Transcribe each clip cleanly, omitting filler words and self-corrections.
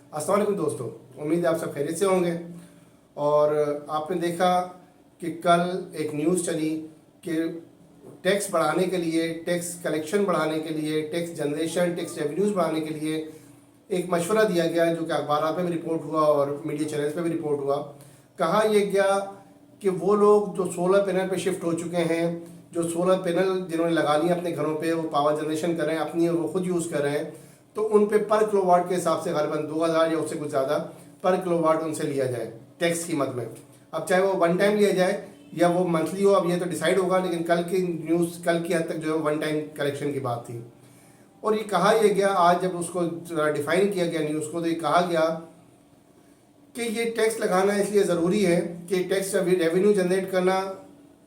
अस्सलाम वालेकुम दोस्तों, उम्मीद है आप सब खैरियत से होंगे। और आपने देखा कि कल एक न्यूज़ चली कि टैक्स बढ़ाने के लिए, टैक्स कलेक्शन बढ़ाने के लिए, टैक्स जनरेशन, टैक्स रेवेन्यूज़ बढ़ाने के लिए एक मशवरा दिया गया जो कि अखबार में भी रिपोर्ट हुआ और मीडिया चैनल्स पे भी रिपोर्ट हुआ। कहा यह गया कि वो लोग जो सोलर पैनल पे शिफ्ट हो चुके हैं, जो सोलर पैनल जिन्होंने लगा लिए अपने घरों पे, वो पावर जनरेशन कर रहे हैं अपनी और वो खुद यूज़ कर रहे हैं, तो उन पे पर किलोवाट के हिसाब से गलबन 2000 या उससे कुछ ज़्यादा पर किलोवाट उनसे लिया जाए टैक्स कीमत में। अब चाहे वो वन टाइम लिया जाए या वो मंथली हो, अब ये तो डिसाइड होगा, लेकिन कल की न्यूज़, कल की हद तक जो है वन टाइम कलेक्शन की बात थी। और ये कहा यह गया, आज जब उसको डिफाइन किया गया न्यूज़ को, तो ये कहा गया कि ये टैक्स लगाना इसलिए ज़रूरी है कि टैक्स रेवेन्यू जनरेट करना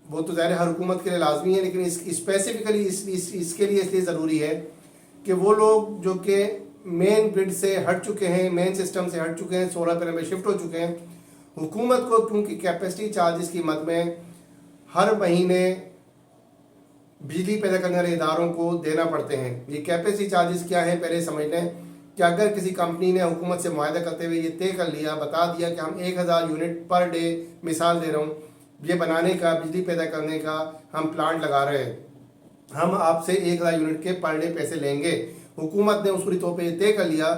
वो तो ज़ाहिर हर हुकूमत के लिए लाजमी है, लेकिन स्पेसिफिकली इसके लिए इसलिए ज़रूरी है कि वो लोग जो कि मेन ग्रिड से हट चुके हैं, मेन सिस्टम से हट चुके हैं, सोलर पैनल में शिफ्ट हो चुके हैं, हुकूमत को क्योंकि कैपेसिटी चार्जेस की मद में हर महीने बिजली पैदा करने वाले इदारों को देना पड़ते हैं। ये कैपेसिटी चार्जेस क्या है पहले समझ लें कि अगर किसी कंपनी ने हुकूमत से मुआहदा करते हुए ये तय कर लिया, बता दिया कि हम 1000 यूनिट पर डे, मिसाल दे रहा हूँ, ये बनाने का, बिजली पैदा करने का हम प्लांट लगा रहे हैं, हम आपसे 1000 यूनिट के पर डे पैसे लेंगे। हुकूमत ने उस तौर पर तय कर लिया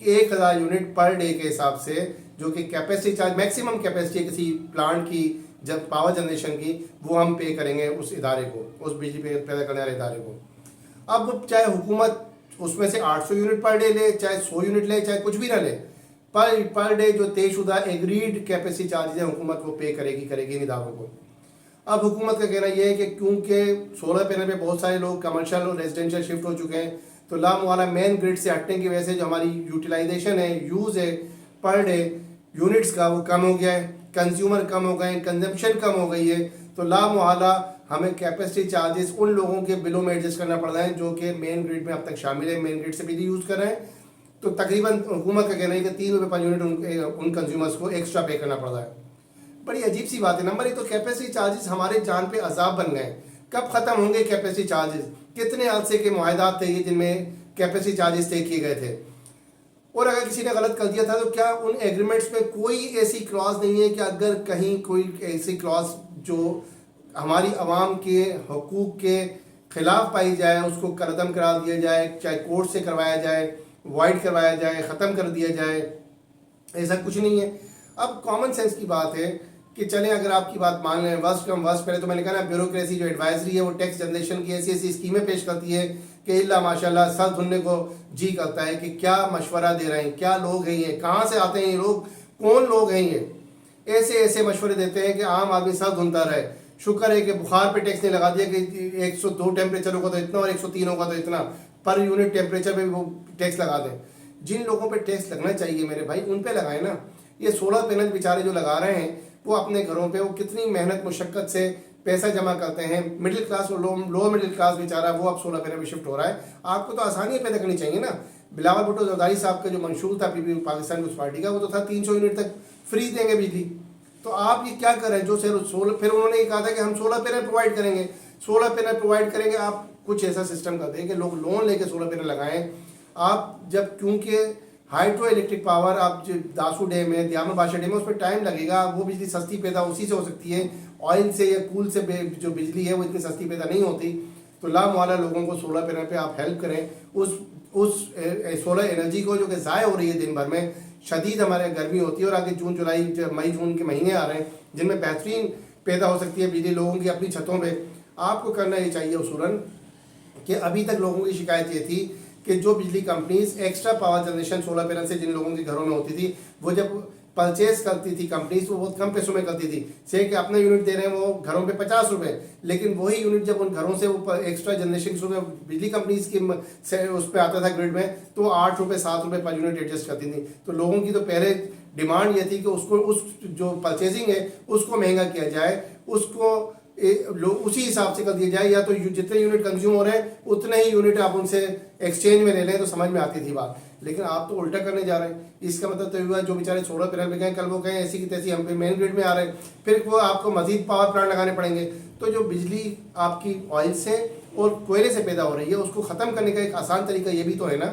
कि 1000 यूनिट पर डे के हिसाब से जो कि कैपेसिटी चार्ज, मैक्सिमम कैपेसिटी किसी प्लांट की, जब पावर जनरेशन की, वो हम पे करेंगे उस इदारे को, उस बिजली पैदा करने वाले इदारे को। अब चाहे हुकूमत उसमें से 800 यूनिट पर डे ले, चाहे 100 यूनिट ले, चाहे कुछ भी ना ले, पर डे जो तयशुदा एग्रीड कैपेसिटी चार्ज है हुकूमत वो पे करेगी इन इदारों को। अब हुकूमत का कहना यह है कि क्योंकि सोलर पैनल पे बहुत सारे लोग कमर्शियल और रेजिडेंशियल शिफ्ट हो चुके हैं, तो लामवाला मेन ग्रिड से हटने की वजह से जो हमारी यूटिलाइजेशन है, यूज़ है पर डे यूनिट्स का, वो कम हो गया है, कंज्यूमर कम हो गए, कंजम्पशन कम हो गई है, तो लामवाला हमें कैपेसिटी चार्जेस उन लोगों के बिलों में एडजस्ट करना पड़ रहा है जो कि मेन ग्रिड में अब तक शामिल है, मेन ग्रिड से बिजली यूज़ कर रहे हैं। तो तकरीबन हुकूमत का कहना है कि 3 रुपये पर यूनिट उन कंज्यूमर्स को एक्स्ट्रा पे करना पड़ रहा है। बड़ी अजीब सी बात है। नंबर एक तो कैपेसिटी चार्जेस हमारे जान पे अजाब बन गए। कब ख़त्म होंगे कैपेसिटी चार्जेस? कितने अरसे के मुआहदात थे ये जिनमें कैपेसिटी चार्जेस तय किए गए थे, और अगर किसी ने गलत कर दिया था तो क्या उन एग्रीमेंट्स में कोई ऐसी क्लॉज नहीं है कि अगर कहीं कोई ऐसी क्लॉज जो हमारी आवाम के हकूक़ के ख़िलाफ़ पाई जाए उसको कलअदम करा दिया जाए, चाहे कोर्ट से करवाया जाए, वाइड करवाया जाए, ख़त्म कर दिया जाए? ऐसा कुछ नहीं है। अब कॉमन सेंस की बात है कि चलें, अगर आपकी बात मान लें, वर्स्ट कम वर्स्ट, पहले तो मैंने कहा ना, ब्यूरोक्रेसी जो एडवाइजरी है वो टैक्स जनरेशन की ऐसी ऐसी स्कीमें पेश करती है कि इल्ला माशाल्लाह सर धुनने को जी करता है कि क्या मशवरा दे रहे हैं, क्या लोग हैं ये, कहाँ से आते हैं ये लोग, कौन लोग हैं ये, ऐसे ऐसे मशवरे देते हैं कि आम आदमी सर धुनता रहे। शुक्र है कि बुखार पे टैक्स नहीं लगा दिया कि 102 टेम्परेचर होगा तो इतना और 103 होगा तो इतना, पर यूनिट टेम्परेचर पे भी वो टैक्स लगा दें। जिन लोगों पे टैक्स लगना चाहिए मेरे भाई, उन पे लगाए ना। ये सोलर पैनल बेचारे जो लगा रहे हैं वो अपने घरों पे वो कितनी मेहनत मुशक्क़त से पैसा जमा करते हैं। मिडिल क्लास और लोअर मिडिल क्लास बेचारा वो अब सोलर पैनल पे शिफ्ट हो रहा है। आपको तो आसानियाँ पैदा करनी चाहिए ना। बिलावल भुट्टो जरदारी साहब का जो मंशूर था पीपी पाकिस्तान पीपल्स पार्टी का, वो तो था 300 यूनिट तक फ्री देंगे बिजली। तो आप ये क्या कर रहे हैं? जो सोलर, फिर उन्होंने ये कहा था कि हम सोलर पैनल प्रोवाइड करेंगे, सोलर पैनल प्रोवाइड करेंगे। आप कुछ ऐसा सिस्टम कर दें कि लोग लोन लेके सोलर पैनल लगाएं। आप जब, क्योंकि हाइड्रो इलेक्ट्रिक पावर, आप जो दासू डैम है, दियामा बादशाह डैम है, उस पर टाइम लगेगा, वो बिजली सस्ती पैदा उसी से हो सकती है। ऑयल से या कूल से जो बिजली है वो इतनी सस्ती पैदा नहीं होती। तो लामवाला लोगों को सोलर पैनल पे आप हेल्प करें, उस सोलर एनर्जी को जो कि ज़ाय हो रही है दिन भर में। शदीद हमारे गर्मी होती है और आगे जून जुलाई मई जून के महीने आ रहे हैं जिनमें बेहतरीन पैदा हो सकती है बिजली लोगों की अपनी छतों पर। आपको करना ये चाहिए उसूलन कि अभी तक लोगों की शिकायत ये थी कि जो बिजली companies extra power generation solar panel से जिन लोगों के घरों में होती थी, वो जब परचेज करती थी कंपनीज तो बहुत कम पैसों में करती थी। से कि अपना यूनिट दे रहे हैं वो घरों पे 50 रुपये, लेकिन वही यूनिट जब उन घरों से वो एक्स्ट्रा जनरेशन के बिजली कंपनीज की से उस पर आता था ग्रिड में, तो 8 रुपये 7 रुपये पर यूनिट एडजस्ट करती थी। तो लोगों की तो पहले डिमांड ये थी कि उसको, उस जो परचेजिंग है उसको महंगा किया जाए, उसको उसी हिसाब से कर दिया जाए, या तो जितने यूनिट कंज्यूम हो रहे हैं उतने ही यूनिट आप उनसे एक्सचेंज में ले लें, तो समझ में आती थी बात। लेकिन आप तो उल्टा करने जा रहे हैं। इसका मतलब तो हुआ जो बेचारे सोलर पैनल पे गए, कल वो कहें ऐसी की तैसी हम पे मेन ग्रिड में आ रहे हैं, फिर वो आपको मजीद पावर प्लांट लगाने पड़ेंगे। तो जो बिजली आपकी ऑयल से और कोयले से पैदा हो रही है उसको ख़त्म करने का एक आसान तरीका ये भी तो है ना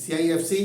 CIFC